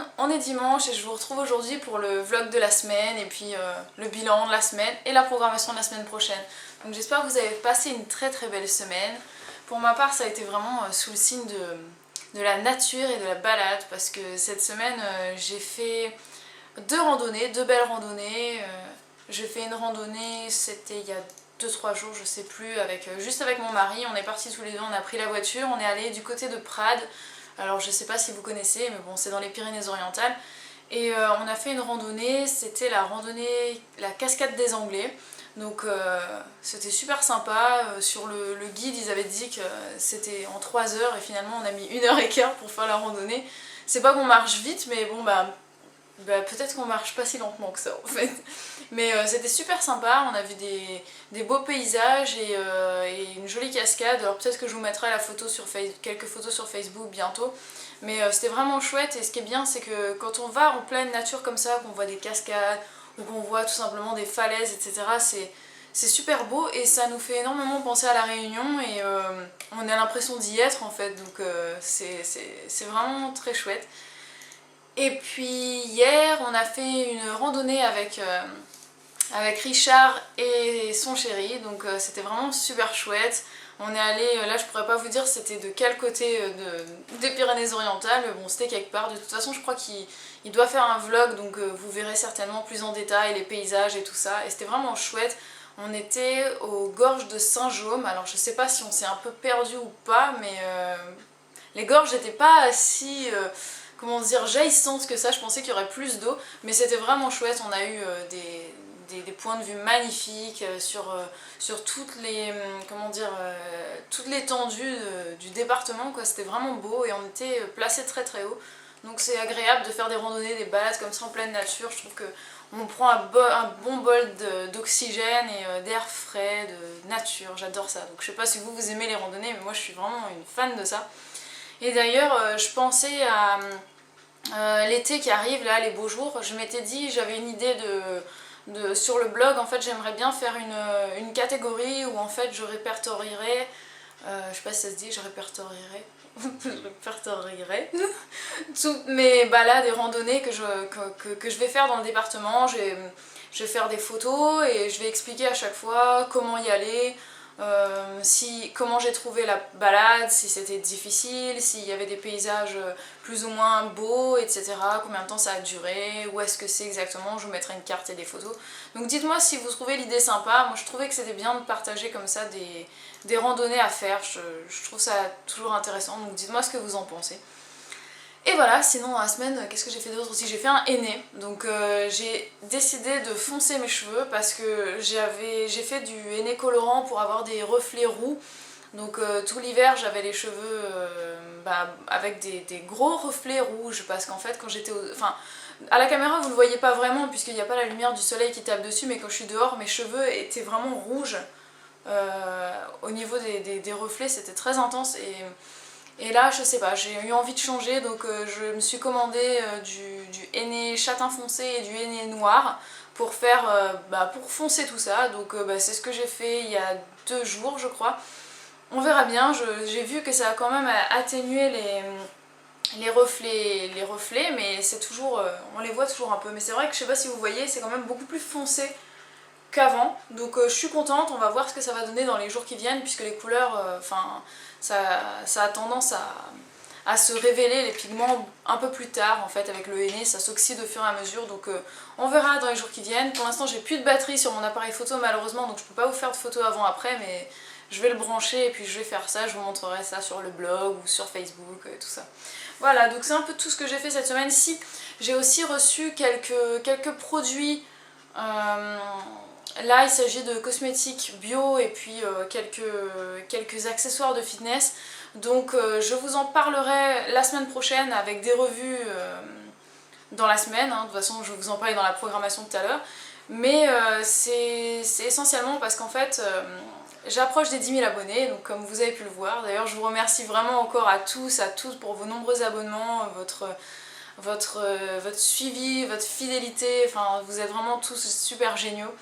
monde, on est dimanche et je vous retrouve aujourd'hui pour le vlog de la semaine et puis le bilan de la semaine et la programmation de la semaine prochaine. Donc j'espère que vous avez passé une très belle semaine. Pour ma part ça a été vraiment sous le signe de la nature et de la balade parce que cette semaine j'ai fait deux belles randonnées. J'ai fait une randonnée, c'était il y a 2-3 jours, je sais plus, juste avec mon mari. On est partis tous les deux, on a pris la voiture, on est allé du côté de Prades. Alors je sais pas si vous connaissez, mais bon, c'est dans les Pyrénées-Orientales. Et on a fait une randonnée, c'était la cascade des Anglais. Donc c'était super sympa. Sur le guide, ils avaient dit que c'était en 3 heures et finalement on a mis 1 heure et quart pour faire la randonnée. C'est pas qu'on marche vite, mais bon, peut-être qu'on marche pas si lentement que ça en fait. Mais c'était super sympa, on a vu des beaux paysages et une jolie cascade. Alors peut-être que je vous mettrai quelques photos sur Facebook bientôt. Mais c'était vraiment chouette et ce qui est bien c'est que quand on va en pleine nature comme ça, qu'on voit des cascades ou qu'on voit tout simplement des falaises, etc. C'est super beau et ça nous fait énormément penser à La Réunion et on a l'impression d'y être en fait. Donc c'est vraiment très chouette. Et puis hier on a fait une randonnée avec Richard et son chéri, donc c'était vraiment super chouette. On est allé, là je pourrais pas vous dire c'était de quel côté des Pyrénées-Orientales, mais bon c'était quelque part. De toute façon je crois qu'il doit faire un vlog, donc vous verrez certainement plus en détail les paysages et tout ça. Et c'était vraiment chouette. On était aux gorges de Saint-Jaume, alors je sais pas si on s'est un peu perdu ou pas, mais les gorges n'étaient pas si... comment dire, jaillissantes que ça, je pensais qu'il y aurait plus d'eau, mais c'était vraiment chouette. On a eu des points de vue magnifiques sur toute l'étendue du département, quoi. C'était vraiment beau et on était placé très haut. Donc c'est agréable de faire des randonnées, des balades comme ça en pleine nature. Je trouve que on prend un bon bol d'oxygène et d'air frais, de nature. J'adore ça. Donc je sais pas si vous aimez les randonnées, mais moi je suis vraiment une fan de ça. Et d'ailleurs, je pensais à l'été qui arrive, là, les beaux jours. Je m'étais dit, j'avais une idée sur le blog. En fait, j'aimerais bien faire une catégorie où en fait je répertorierais, je sais pas si ça se dit, je répertorierais, je répertorierais toutes mes balades et randonnées que je vais faire dans le département. Je vais faire des photos et je vais expliquer à chaque fois comment y aller. Comment j'ai trouvé la balade, si c'était difficile, s'il y avait des paysages plus ou moins beaux, etc. Combien de temps ça a duré, où est-ce que c'est exactement, je vous mettrai une carte et des photos. Donc dites-moi si vous trouvez l'idée sympa. Moi je trouvais que c'était bien de partager comme ça des randonnées à faire, je trouve ça toujours intéressant, donc dites-moi ce que vous en pensez. Et voilà, sinon dans la semaine, qu'est-ce que j'ai fait d'autre aussi? J'ai fait un henné, donc j'ai décidé de foncer mes cheveux parce que j'ai fait du henné colorant pour avoir des reflets roux. Donc tout l'hiver j'avais les cheveux avec des gros reflets rouges parce qu'en fait quand j'étais enfin à la caméra vous ne le voyez pas vraiment puisqu'il n'y a pas la lumière du soleil qui tape dessus, mais quand je suis dehors mes cheveux étaient vraiment rouges. Au niveau des reflets c'était très intense et là, je sais pas, j'ai eu envie de changer, donc je me suis commandé du henné châtain foncé et du henné noir pour pour foncer tout ça. Donc c'est ce que j'ai fait il y a 2 jours, je crois. On verra bien. J'ai vu que ça a quand même atténué les reflets, mais c'est toujours, on les voit toujours un peu. Mais c'est vrai que je sais pas si vous voyez, c'est quand même beaucoup plus foncé qu'avant, donc je suis contente. On va voir ce que ça va donner dans les jours qui viennent puisque les couleurs, ça a tendance à se révéler les pigments un peu plus tard en fait. Avec le henné ça s'oxyde au fur et à mesure, donc on verra dans les jours qui viennent. Pour l'instant j'ai plus de batterie sur mon appareil photo malheureusement, donc je peux pas vous faire de photos avant après, mais je vais le brancher et puis je vais faire ça, je vous montrerai ça sur le blog ou sur Facebook, tout ça. Voilà, donc c'est un peu tout ce que j'ai fait cette semaine. Si, j'ai aussi reçu quelques produits. Là il s'agit de cosmétiques bio et puis quelques accessoires de fitness. Donc je vous en parlerai la semaine prochaine avec des revues dans la semaine. De toute façon je vous en parlais dans la programmation tout à l'heure. Mais c'est essentiellement parce qu'en fait j'approche des 10 000 abonnés, donc comme vous avez pu le voir. D'ailleurs je vous remercie vraiment encore à toutes pour vos nombreux abonnements, votre suivi, votre fidélité. Enfin vous êtes vraiment tous super géniaux.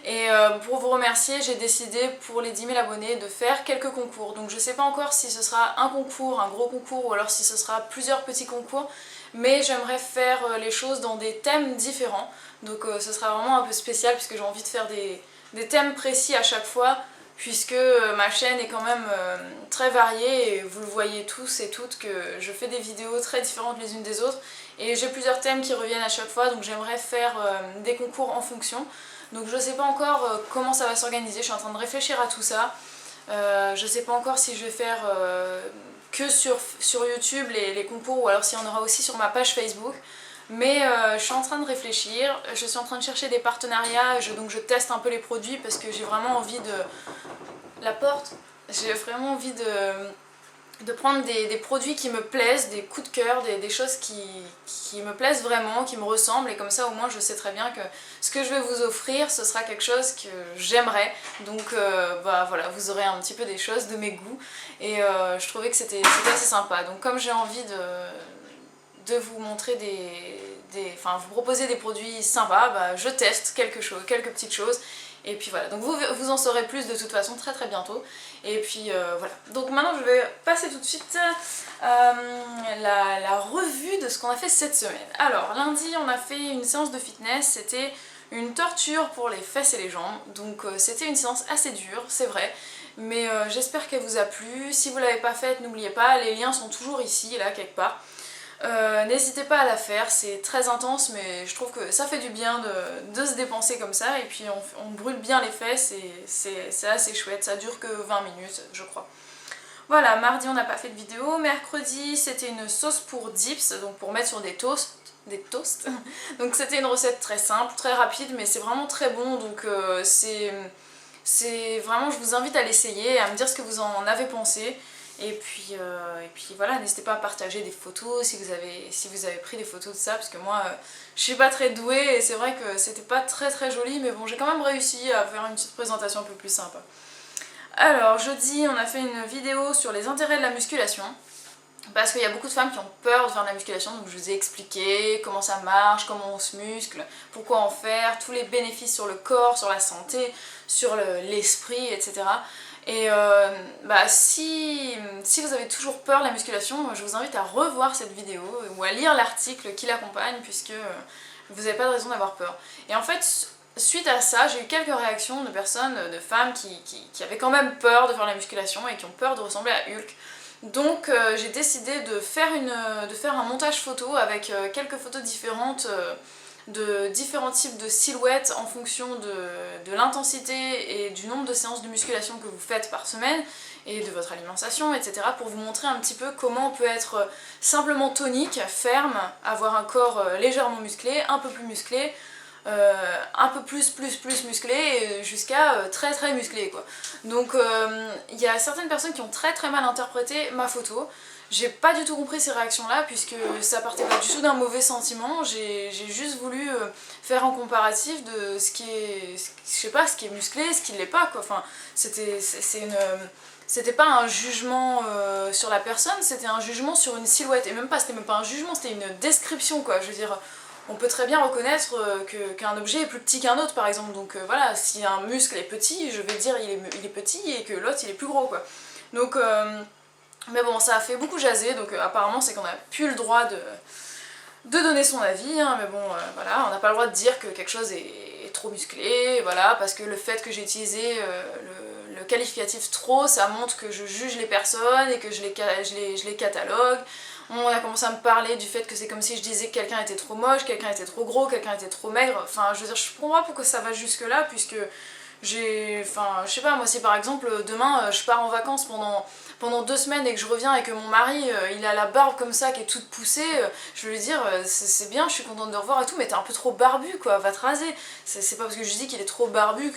Et pour vous remercier, j'ai décidé pour les 10 000 abonnés de faire quelques concours. Donc je sais pas encore si ce sera un concours, un gros concours, ou alors si ce sera plusieurs petits concours. mais j'aimerais faire les choses dans des thèmes différents. Donc ce sera vraiment un peu spécial puisque j'ai envie de faire des thèmes précis à chaque fois, puisque ma chaîne est quand même très variée et vous le voyez tous et toutes que je fais des vidéos très différentes les unes des autres et j'ai plusieurs thèmes qui reviennent à chaque fois, donc j'aimerais faire des concours en fonction. Donc je sais pas encore comment ça va s'organiser, je suis en train de réfléchir à tout ça. Je sais pas encore si je vais faire que sur YouTube les concours ou alors s'il y en aura aussi sur ma page Facebook. Mais je suis en train de réfléchir, je suis en train de chercher des partenariats, donc je teste un peu les produits parce que j'ai vraiment envie de... La porte. J'ai vraiment envie de prendre des produits qui me plaisent, des coups de cœur, des choses qui me plaisent vraiment, qui me ressemblent, et comme ça au moins je sais très bien que ce que je vais vous offrir ce sera quelque chose que j'aimerais. Donc bah voilà, vous aurez un petit peu des choses de mes goûts et je trouvais que c'était assez sympa. Donc comme j'ai envie de vous montrer enfin vous proposer des produits sympas, bah, je teste quelques petites choses. Et puis voilà, donc vous en saurez plus de toute façon très bientôt. Et puis voilà, donc maintenant je vais passer tout de suite la revue de ce qu'on a fait cette semaine. Alors lundi on a fait une séance de fitness, c'était une torture pour les fesses et les jambes. Donc c'était une séance assez dure, c'est vrai. Mais j'espère qu'elle vous a plu. Si vous ne l'avez pas faite, n'oubliez pas, les liens sont toujours ici, là quelque part. N'hésitez pas à la faire, c'est très intense mais je trouve que ça fait du bien de se dépenser comme ça et puis on brûle bien les fesses et c'est assez chouette, ça dure que 20 minutes je crois. Voilà, mardi on n'a pas fait de vidéo, mercredi c'était une sauce pour dips, donc pour mettre sur des toasts. Donc c'était une recette très simple, très rapide mais c'est vraiment très bon, donc c'est vraiment, je vous invite à l'essayer et à me dire ce que vous en avez pensé. Et puis voilà, n'hésitez pas à partager des photos si vous avez pris des photos de ça, parce que moi je suis pas très douée et c'est vrai que c'était pas très joli, mais bon j'ai quand même réussi à faire une petite présentation un peu plus sympa. Alors jeudi on a fait une vidéo sur les intérêts de la musculation, parce qu'il y a beaucoup de femmes qui ont peur de faire de la musculation, donc je vous ai expliqué comment ça marche, comment on se muscle, pourquoi en faire, tous les bénéfices sur le corps, sur la santé, sur l'esprit, etc. Et bah, si vous avez toujours peur de la musculation, je vous invite à revoir cette vidéo ou à lire l'article qui l'accompagne, puisque vous n'avez pas de raison d'avoir peur. Et en fait, suite à ça, j'ai eu quelques réactions de personnes, de femmes qui avaient quand même peur de faire la musculation et qui ont peur de ressembler à Hulk. Donc j'ai décidé de faire un montage photo avec quelques photos différentes de différents types de silhouettes en fonction de l'intensité et du nombre de séances de musculation que vous faites par semaine et de votre alimentation, etc. pour vous montrer un petit peu comment on peut être simplement tonique, ferme, avoir un corps légèrement musclé, un peu plus musclé, un peu plus musclé jusqu'à très musclé quoi. Donc il y a certaines personnes qui ont très mal interprété ma photo. J'ai pas du tout compris ces réactions là puisque ça partait pas du tout d'un mauvais sentiment, j'ai juste voulu faire un comparatif de ce qui est, je sais pas, ce qui est musclé, ce qui l'est pas quoi. Enfin c'était pas un jugement sur la personne, c'était un jugement sur une silhouette, et c'était même pas un jugement, c'était une description quoi. Je veux dire, on peut très bien reconnaître qu'un objet est plus petit qu'un autre par exemple, donc voilà, si un muscle est petit, je vais dire il est petit et que l'autre il est plus gros quoi. Donc mais bon, ça a fait beaucoup jaser, donc apparemment c'est qu'on a plus le droit de donner son avis, hein, mais bon voilà, on n'a pas le droit de dire que quelque chose est trop musclé, voilà, parce que le fait que j'ai utilisé le qualificatif trop, ça montre que je juge les personnes et que je les catalogue. On a commencé à me parler du fait que c'est comme si je disais que quelqu'un était trop moche, quelqu'un était trop gros, quelqu'un était trop maigre, enfin je veux dire, je comprends pas pourquoi ça va jusque là, puisque enfin je sais pas, moi si par exemple demain je pars en vacances pendant 2 semaines et que je reviens et que mon mari il a la barbe comme ça qui est toute poussée, je vais lui dire c'est bien, je suis contente de te revoir et tout, mais t'es un peu trop barbu quoi, va te raser. C'est pas parce que je dis qu'il est trop barbu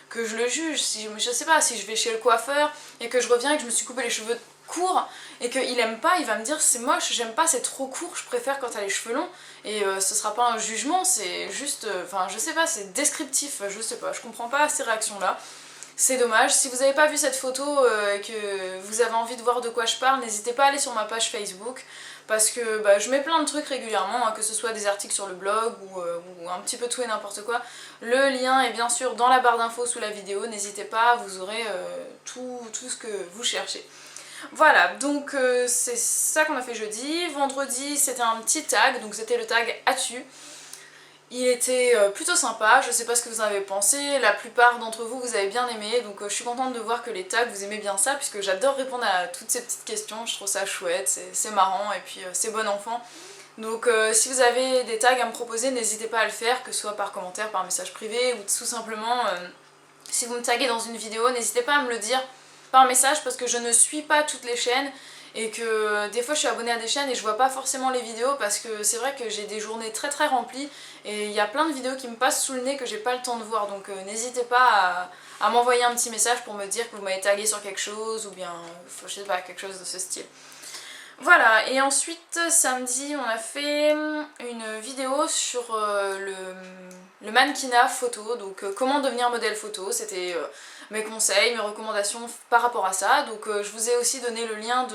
que je le juge. Si, je sais pas, si je vais chez le coiffeur et que je reviens et que je me suis coupé les cheveux courts et qu'il aime pas, il va me dire c'est moche, j'aime pas, c'est trop court, je préfère quand t'as les cheveux longs, et ce sera pas un jugement, c'est juste, enfin je sais pas, c'est descriptif, je sais pas, je comprends pas ces réactions là. C'est dommage. Si vous n'avez pas vu cette photo et que vous avez envie de voir de quoi je parle, n'hésitez pas à aller sur ma page Facebook, parce que bah, je mets plein de trucs régulièrement, hein, que ce soit des articles sur le blog ou un petit peu tout et n'importe quoi. Le lien est bien sûr dans la barre d'infos sous la vidéo, n'hésitez pas, vous aurez tout ce que vous cherchez. Voilà, donc c'est ça qu'on a fait jeudi. Vendredi, c'était un petit tag, donc c'était le tag As-tu. Il était plutôt sympa, je sais pas ce que vous en avez pensé, la plupart d'entre vous vous avez bien aimé, donc je suis contente de voir que les tags vous aimez bien ça, puisque j'adore répondre à toutes ces petites questions, je trouve ça chouette, c'est marrant et puis c'est bon enfant. Donc si vous avez des tags à me proposer, n'hésitez pas à le faire, que ce soit par commentaire, par message privé, ou tout simplement si vous me taguez dans une vidéo, n'hésitez pas à me le dire par message, parce que je ne suis pas toutes les chaînes, et que des fois je suis abonnée à des chaînes et je vois pas forcément les vidéos parce que c'est vrai que j'ai des journées très remplies et il y a plein de vidéos qui me passent sous le nez que j'ai pas le temps de voir, donc n'hésitez pas à m'envoyer un petit message pour me dire que vous m'avez tagué sur quelque chose ou bien je sais pas, quelque chose de ce style. Voilà, et ensuite samedi on a fait une vidéo sur le mannequinat photo, donc comment devenir modèle photo, c'était mes conseils, mes recommandations par rapport à ça, donc je vous ai aussi donné le lien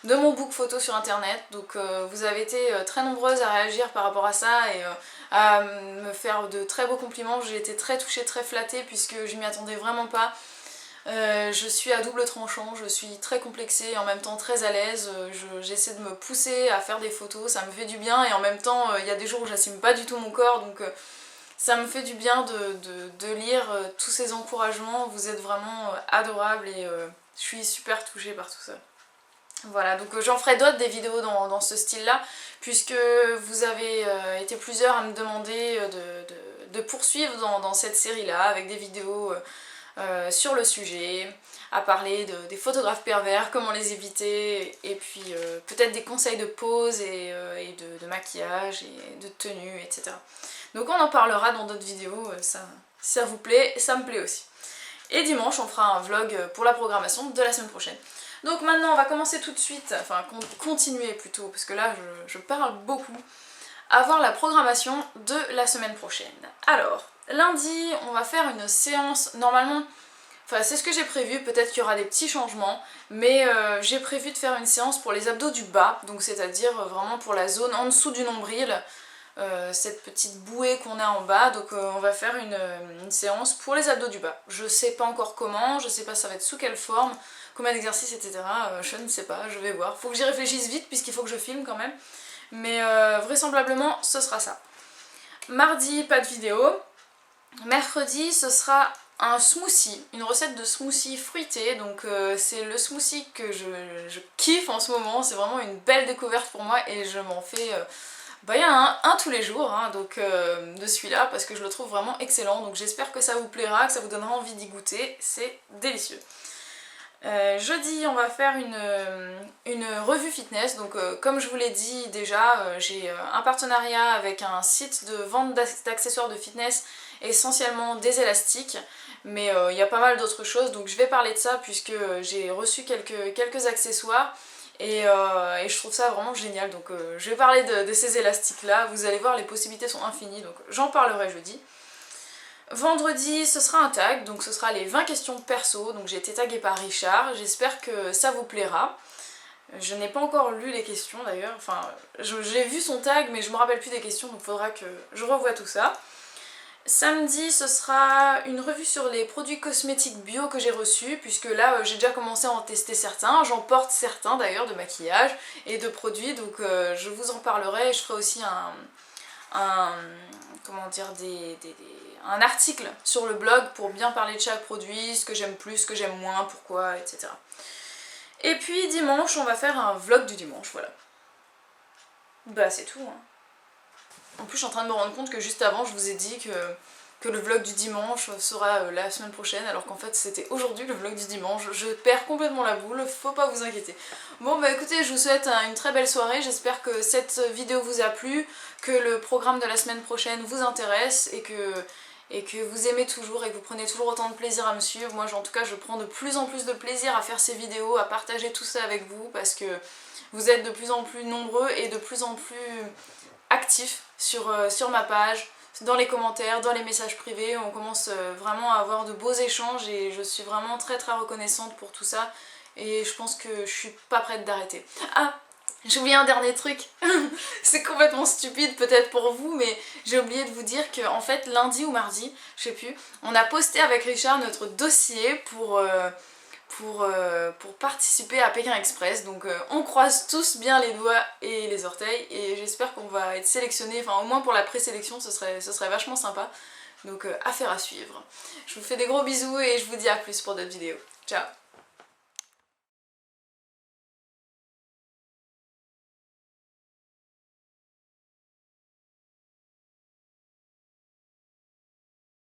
de mon book photo sur internet, donc vous avez été très nombreuses à réagir par rapport à ça et à me faire de très beaux compliments, j'ai été très touchée, très flattée puisque je m'y attendais vraiment pas. Je suis à double tranchant, je suis très complexée et en même temps très à l'aise, j'essaie de me pousser à faire des photos, ça me fait du bien et en même temps il y a des jours où j'assume pas du tout mon corps, donc ça me fait du bien de lire tous ces encouragements, vous êtes vraiment adorables et je suis super touchée par tout ça. Voilà, donc j'en ferai d'autres des vidéos dans ce style-là, puisque vous avez été plusieurs à me demander de poursuivre dans cette série-là, avec des vidéos sur le sujet, à parler des photographes pervers, comment les éviter, et puis peut-être des conseils de pose et de maquillage et de tenue, etc. Donc on en parlera dans d'autres vidéos, ça, si ça vous plaît, ça me plaît aussi. Et dimanche on fera un vlog pour la programmation de la semaine prochaine. Donc maintenant on va commencer tout de suite, enfin continuer plutôt, parce que là je parle beaucoup, à voir la programmation de la semaine prochaine. Alors, lundi on va faire une séance, normalement, enfin c'est ce que j'ai prévu, peut-être qu'il y aura des petits changements, mais j'ai prévu de faire une séance pour les abdos du bas, donc c'est-à-dire vraiment pour la zone en dessous du nombril, cette petite bouée qu'on a en bas, donc on va faire une séance pour les abdos du bas. Je sais pas encore comment, je sais pas ça va être sous quelle forme, combien d'exercices, etc. Je ne sais pas, je vais voir. Faut que j'y réfléchisse vite puisqu'il faut que je filme quand même. Mais vraisemblablement ce sera ça. Mardi, pas de vidéo. Mercredi, ce sera un smoothie, une recette de smoothie fruité. Donc c'est le smoothie que je kiffe en ce moment. C'est vraiment une belle découverte pour moi et je m'en fais... il y en a un tous les jours, hein, donc de celui-là, parce que je le trouve vraiment excellent. Donc j'espère que ça vous plaira, que ça vous donnera envie d'y goûter. C'est délicieux. Jeudi on va faire une revue fitness, donc comme je vous l'ai dit déjà, j'ai un partenariat avec un site de vente d'accessoires de fitness, essentiellement des élastiques, mais il y a pas mal d'autres choses, donc je vais parler de ça puisque j'ai reçu quelques accessoires et je trouve ça vraiment génial, donc je vais parler de ces élastiques là, vous allez voir les possibilités sont infinies, donc j'en parlerai jeudi. Vendredi, ce sera un tag, donc ce sera les 20 questions perso, donc j'ai été taguée par Richard, j'espère que ça vous plaira. Je n'ai pas encore lu les questions d'ailleurs, enfin j'ai vu son tag mais je me rappelle plus des questions, donc il faudra que je revoie tout ça. Samedi, ce sera une revue sur les produits cosmétiques bio que j'ai reçus, puisque là j'ai déjà commencé à en tester certains, j'en porte certains d'ailleurs de maquillage et de produits, donc je vous en parlerai et je ferai aussi comment dire, un article sur le blog pour bien parler de chaque produit, ce que j'aime plus, ce que j'aime moins, pourquoi, etc. Et puis dimanche, on va faire un vlog du dimanche, voilà. Bah c'est tout, hein. En plus je suis en train de me rendre compte que juste avant je vous ai dit que le vlog du dimanche sera la semaine prochaine, alors qu'en fait c'était aujourd'hui le vlog du dimanche. Je perds complètement la boule, faut pas vous inquiéter. Bon bah écoutez, je vous souhaite une très belle soirée, j'espère que cette vidéo vous a plu, que le programme de la semaine prochaine vous intéresse et que vous aimez toujours et que vous prenez toujours autant de plaisir à me suivre. Moi en tout cas je prends de plus en plus de plaisir à faire ces vidéos, à partager tout ça avec vous, parce que vous êtes de plus en plus nombreux et de plus en plus actifs sur ma page, dans les commentaires, dans les messages privés. On commence vraiment à avoir de beaux échanges et je suis vraiment très reconnaissante pour tout ça et je pense que je suis pas prête d'arrêter. Ah, j'ai oublié un dernier truc. C'est complètement stupide peut-être pour vous, mais j'ai oublié de vous dire que en fait lundi ou mardi, je sais plus, on a posté avec Richard notre dossier pour pour participer à Pékin Express. Donc on croise tous bien les doigts et les orteils et j'espère qu'on va être sélectionnés, enfin au moins pour la présélection ce serait vachement sympa. Donc affaire à suivre. Je vous fais des gros bisous et je vous dis à plus pour d'autres vidéos. Ciao!